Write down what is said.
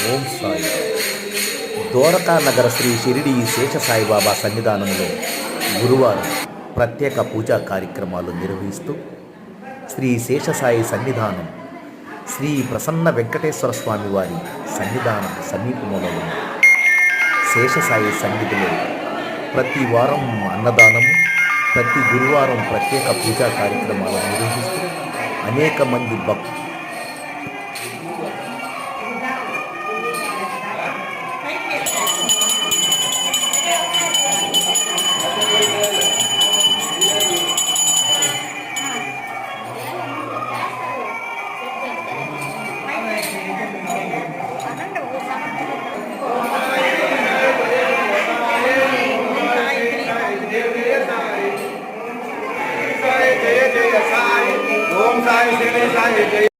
ఓం సాయి. ద్వారకా నగర శ్రీ షిరిడి శేషసాయిబాబా సన్నిధానంలో గురువారం ప్రత్యేక పూజా కార్యక్రమాలు నిర్వహిస్తూ శ్రీ శేషసాయి సన్నిధానం శ్రీ ప్రసన్న వెంకటేశ్వర స్వామి వారి సన్నిధానం సమీపంలో ఉన్న శేషసాయి సన్నిధిలో ప్రతి వారం అన్నదానము, ప్రతి గురువారం ప్రత్యేక పూజా కార్యక్రమాలు నిర్వహిస్తూ అనేక మంది